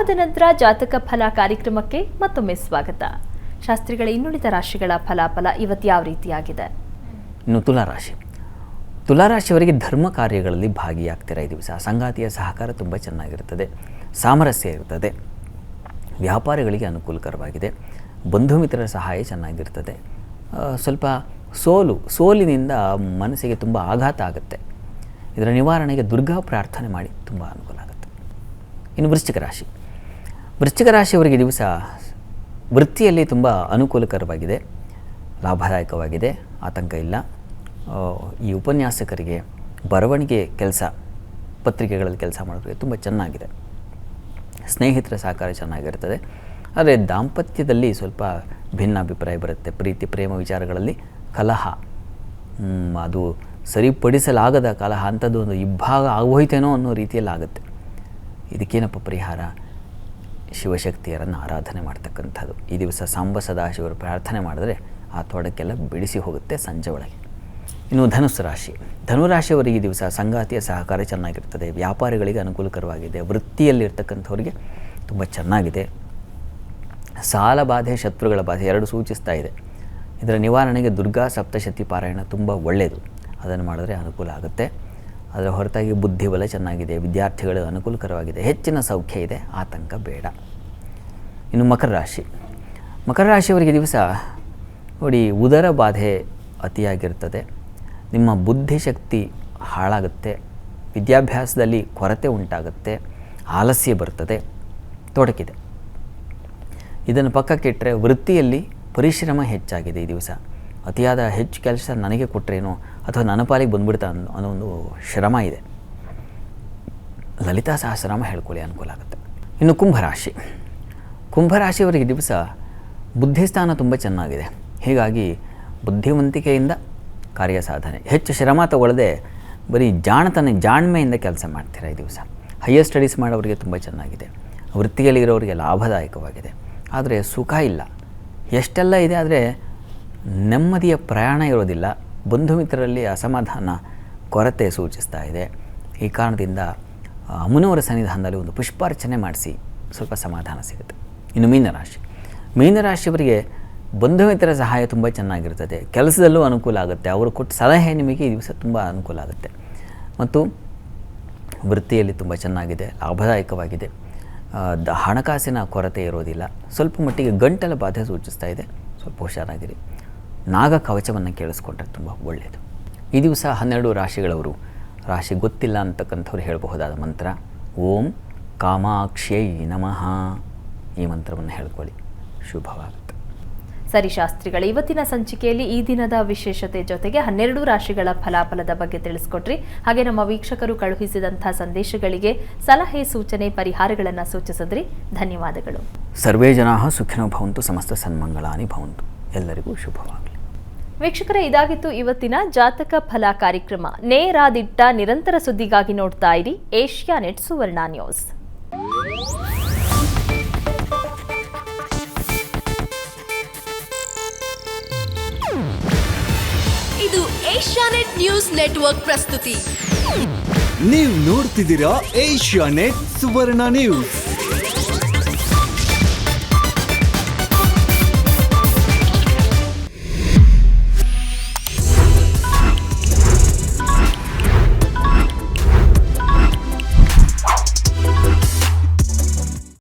ವಿರಾಮದ ನಂತರ ಜಾತಕ ಫಲ ಕಾರ್ಯಕ್ರಮಕ್ಕೆ ಮತ್ತೊಮ್ಮೆ ಸ್ವಾಗತ. ಶಾಸ್ತ್ರಿಗಳ ಇನ್ನುಳಿದ ರಾಶಿಗಳ ಫಲಾಫಲ ಇವತ್ತು ಯಾವ ರೀತಿಯಾಗಿದೆ? ಇನ್ನು ತುಲಾರಾಶಿಯವರಿಗೆ ಧರ್ಮ ಕಾರ್ಯಗಳಲ್ಲಿ ಭಾಗಿಯಾಗ್ತೀರಾ ಈ ದಿವಸ. ಸಂಗಾತಿಯ ಸಹಕಾರ ತುಂಬ ಚೆನ್ನಾಗಿರ್ತದೆ, ಸಾಮರಸ್ಯ ಇರ್ತದೆ, ವ್ಯಾಪಾರಿಗಳಿಗೆ ಅನುಕೂಲಕರವಾಗಿದೆ, ಬಂಧು ಮಿತ್ರರ ಸಹಾಯ ಚೆನ್ನಾಗಿರ್ತದೆ. ಸ್ವಲ್ಪ ಸೋಲಿನಿಂದ ಮನಸ್ಸಿಗೆ ತುಂಬ ಆಘಾತ ಆಗುತ್ತೆ. ಇದರ ನಿವಾರಣೆಗೆ ದುರ್ಗಾ ಪ್ರಾರ್ಥನೆ ಮಾಡಿ ತುಂಬ ಅನುಕೂಲ ಆಗುತ್ತೆ. ಇನ್ನು ವೃಶ್ಚಿಕ ರಾಶಿಯವರಿಗೆ ದಿವಸ ವೃತ್ತಿಯಲ್ಲಿ ತುಂಬ ಅನುಕೂಲಕರವಾಗಿದೆ, ಲಾಭದಾಯಕವಾಗಿದೆ, ಆತಂಕ ಇಲ್ಲ. ಈ ಉಪನ್ಯಾಸಕರಿಗೆ, ಬರವಣಿಗೆ ಕೆಲಸ, ಪತ್ರಿಕೆಗಳಲ್ಲಿ ಕೆಲಸ ಮಾಡೋರಿಗೆ ತುಂಬ ಚೆನ್ನಾಗಿದೆ. ಸ್ನೇಹಿತರ ಸಹಕಾರ ಚೆನ್ನಾಗಿರ್ತದೆ. ಆದರೆ ದಾಂಪತ್ಯದಲ್ಲಿ ಸ್ವಲ್ಪ ಭಿನ್ನಾಭಿಪ್ರಾಯ ಬರುತ್ತೆ. ಪ್ರೀತಿ ಪ್ರೇಮ ವಿಚಾರಗಳಲ್ಲಿ ಕಲಹ, ಅದು ಸರಿಪಡಿಸಲಾಗದ ಕಲಹ, ಅಂಥದ್ದು ಒಂದು ಇಬ್ಬಾಗ ಆಗೋಯ್ತೇನೋ ಅನ್ನೋ ರೀತಿಯಲ್ಲಿ ಆಗುತ್ತೆ. ಇದಕ್ಕೇನಪ್ಪ ಪರಿಹಾರ? ಶಿವಶಕ್ತಿಯರನ್ನು ಆರಾಧನೆ ಮಾಡ್ತಕ್ಕಂಥದ್ದು. ಈ ದಿವಸ ಸಾಂಬ ಸದಾಶಿವರು ಪ್ರಾರ್ಥನೆ ಮಾಡಿದ್ರೆ ಆ ತೊಡಕೆಲ್ಲ ಬಿಡಿಸಿ ಹೋಗುತ್ತೆ ಸಂಜೆ ಒಳಗೆ. ಇನ್ನು ಧನುರಾಶಿಯವರಿಗೆ ಈ ದಿವಸ ಸಂಗಾತಿಯ ಸಹಕಾರ ಚೆನ್ನಾಗಿರ್ತದೆ, ವ್ಯಾಪಾರಿಗಳಿಗೆ ಅನುಕೂಲಕರವಾಗಿದೆ, ವೃತ್ತಿಯಲ್ಲಿರ್ತಕ್ಕಂಥವ್ರಿಗೆ ತುಂಬ ಚೆನ್ನಾಗಿದೆ. ಸಾಲ ಬಾಧೆ, ಶತ್ರುಗಳ ಬಾಧೆ ಎರಡು ಸೂಚಿಸ್ತಾ ಇದೆ. ಇದರ ನಿವಾರಣೆಗೆ ದುರ್ಗಾ ಸಪ್ತಶತಿ ಪಾರಾಯಣ ತುಂಬ ಒಳ್ಳೆಯದು, ಅದನ್ನು ಮಾಡಿದ್ರೆ ಅನುಕೂಲ ಆಗುತ್ತೆ. ಅದರ ಹೊರತಾಗಿ ಬುದ್ಧಿಬಲ ಚೆನ್ನಾಗಿದೆ, ವಿದ್ಯಾರ್ಥಿಗಳು ಅನುಕೂಲಕರವಾಗಿದೆ, ಹೆಚ್ಚಿನ ಸೌಖ್ಯ ಇದೆ, ಆತಂಕ ಬೇಡ. ಇನ್ನು ಮಕರ ರಾಶಿಯವರಿಗೆ ದಿವಸ ನೋಡಿ, ಉದರ ಬಾಧೆ ಅತಿಯಾಗಿರ್ತದೆ, ನಿಮ್ಮ ಬುದ್ಧಿಶಕ್ತಿ ಹಾಳಾಗುತ್ತೆ, ವಿದ್ಯಾಭ್ಯಾಸದಲ್ಲಿ ಕೊರತೆ ಉಂಟಾಗುತ್ತೆ, ಆಲಸ್ಯ ಬರ್ತದೆ, ತೊಡಕಿದೆ. ಇದನ್ನು ಪಕ್ಕಕ್ಕಿಟ್ಟರೆ ವೃತ್ತಿಯಲ್ಲಿ ಪರಿಶ್ರಮ ಹೆಚ್ಚಾಗಿದೆ. ಈ ದಿವಸ ಅತಿಯಾದ ಹೆಚ್ಚು ಕೆಲಸ ನನಗೆ ಕೊಟ್ಟರೇನೋ ಅಥವಾ ನನ್ನ ಪಾಲಿಗೆ ಬಂದುಬಿಡ್ತಾ ಅನ್ನೋ ಒಂದು ಶ್ರಮ ಇದೆ. ಲಲಿತಾ ಸಹಸ್ರನಾಮ ಹೇಳ್ಕೊಳ್ಳಿ, ಅನುಕೂಲ ಆಗುತ್ತೆ. ಇನ್ನು ಕುಂಭರಾಶಿಯವರಿಗೆ ದಿವಸ ಬುದ್ಧಿಸ್ಥಾನ ತುಂಬ ಚೆನ್ನಾಗಿದೆ. ಹೀಗಾಗಿ ಬುದ್ಧಿವಂತಿಕೆಯಿಂದ ಕಾರ್ಯ ಸಾಧನೆ, ಹೆಚ್ಚು ಶ್ರಮ ತಗೊಳ್ಳದೆ ಬರೀ ಜಾಣ್ಮೆಯಿಂದ ಕೆಲಸ ಮಾಡ್ತೀರಾ ಈ ದಿವಸ. ಹೈಯರ್ ಸ್ಟಡೀಸ್ ಮಾಡೋರಿಗೆ ತುಂಬ ಚೆನ್ನಾಗಿದೆ, ವೃತ್ತಿಯಲ್ಲಿರೋರಿಗೆ ಲಾಭದಾಯಕವಾಗಿದೆ. ಆದರೆ ಸುಖ ಇಲ್ಲ, ಎಷ್ಟೆಲ್ಲ ಇದೆ, ಆದರೆ ನೆಮ್ಮದಿಯ ಪ್ರಯಾಣ ಇರೋದಿಲ್ಲ. ಬಂಧು ಮಿತ್ರರಲ್ಲಿ ಅಸಮಾಧಾನ, ಕೊರತೆ ಸೂಚಿಸ್ತಾ ಇದೆ. ಈ ಕಾರಣದಿಂದ ಅಮ್ಮನವರ ಸನ್ನಿಧಾನದಲ್ಲಿ ಒಂದು ಪುಷ್ಪಾರ್ಚನೆ ಮಾಡಿಸಿ, ಸ್ವಲ್ಪ ಸಮಾಧಾನ ಸಿಗುತ್ತೆ. ಇನ್ನು ಮೀನರಾಶಿಯವರಿಗೆ ಬಂಧು ಮಿತ್ರರ ಸಹಾಯ ತುಂಬ ಚೆನ್ನಾಗಿರ್ತದೆ, ಕೆಲಸದಲ್ಲೂ ಅನುಕೂಲ ಆಗುತ್ತೆ, ಅವರು ಕೊಟ್ಟ ಸಲಹೆ ನಿಮಗೆ ಈ ದಿವಸ ತುಂಬ ಅನುಕೂಲ ಆಗುತ್ತೆ. ಮತ್ತು ವೃತ್ತಿಯಲ್ಲಿ ತುಂಬ ಚೆನ್ನಾಗಿದೆ, ಲಾಭದಾಯಕವಾಗಿದೆ, ಹಣಕಾಸಿನ ಕೊರತೆ ಇರೋದಿಲ್ಲ. ಸ್ವಲ್ಪ ಮಟ್ಟಿಗೆ ಗಂಟಲ ಬಾಧೆ ಸೂಚಿಸ್ತಾ ಇದೆ, ಸ್ವಲ್ಪ ಹುಷಾರಾಗಿರಿ. ನಾಗ ಕವಚವನ್ನು ಕೇಳಿಸ್ಕೊಂಡ್ರೆ ತುಂಬ ಒಳ್ಳೆಯದು. ಈ ದಿವಸ 12 ರಾಶಿಗಳವರು, ರಾಶಿ ಗೊತ್ತಿಲ್ಲ ಅಂತಕ್ಕಂಥವ್ರು ಹೇಳಬಹುದಾದ ಮಂತ್ರ ಓಂ ಕಾಮಾಕ್ಷ್ಯೈ ನಮಃ. ಈ ಮಂತ್ರವನ್ನು ಹೇಳ್ಕೊಳ್ಳಿ, ಶುಭವಾಗುತ್ತೆ. ಸರಿ ಶಾಸ್ತ್ರಿಗಳ, ಇವತ್ತಿನ ಸಂಚಿಕೆಯಲ್ಲಿ ಈ ದಿನದ ವಿಶೇಷತೆ ಜೊತೆಗೆ 12 ರಾಶಿಗಳ ಫಲಾಫಲದ ಬಗ್ಗೆ ತಿಳಿಸ್ಕೊಟ್ರಿ. ಹಾಗೆ ನಮ್ಮ ವೀಕ್ಷಕರು ಕಳುಹಿಸಿದಂತಹ ಸಂದೇಶಗಳಿಗೆ ಸಲಹೆ, ಸೂಚನೆ, ಪರಿಹಾರಗಳನ್ನು ಸೂಚಿಸಿದ್ರಿ. ಧನ್ಯವಾದಗಳು. ಸರ್ವೇ ಜನಾಃ ಸುಖಿನೋ ಭವಂತು, ಸಮಸ್ತ ಸನ್ಮಂಗಳಾನಿ ಭವಂತು. ಎಲ್ಲರಿಗೂ ಶುಭವಾಗಲಿ. ವೀಕ್ಷಕರೇ, ಇದಾಗಿತ್ತು ಇವತ್ತಿನ ಜಾತಕ ಫಲ ಕಾರ್ಯಕ್ರಮ. ನೇರಾದಿಟ್ಟ ನಿರಂತರ ಸುದ್ದಿಗಾಗಿ ನೋಡ್ತಾ ಇರಿ ಏಷ್ಯಾನೆಟ್ ಸುವರ್ಣ ನ್ಯೂಸ್. ಇದು ಏಷ್ಯಾನೆಟ್ ನ್ಯೂಸ್ ನೆಟ್ವರ್ಕ್ ಪ್ರಸ್ತುತಿ. ನೀವು ನೋಡ್ತಿದ್ದೀರಾ ಏಷ್ಯಾನೆಟ್ ಸುವರ್ಣ ನ್ಯೂಸ್.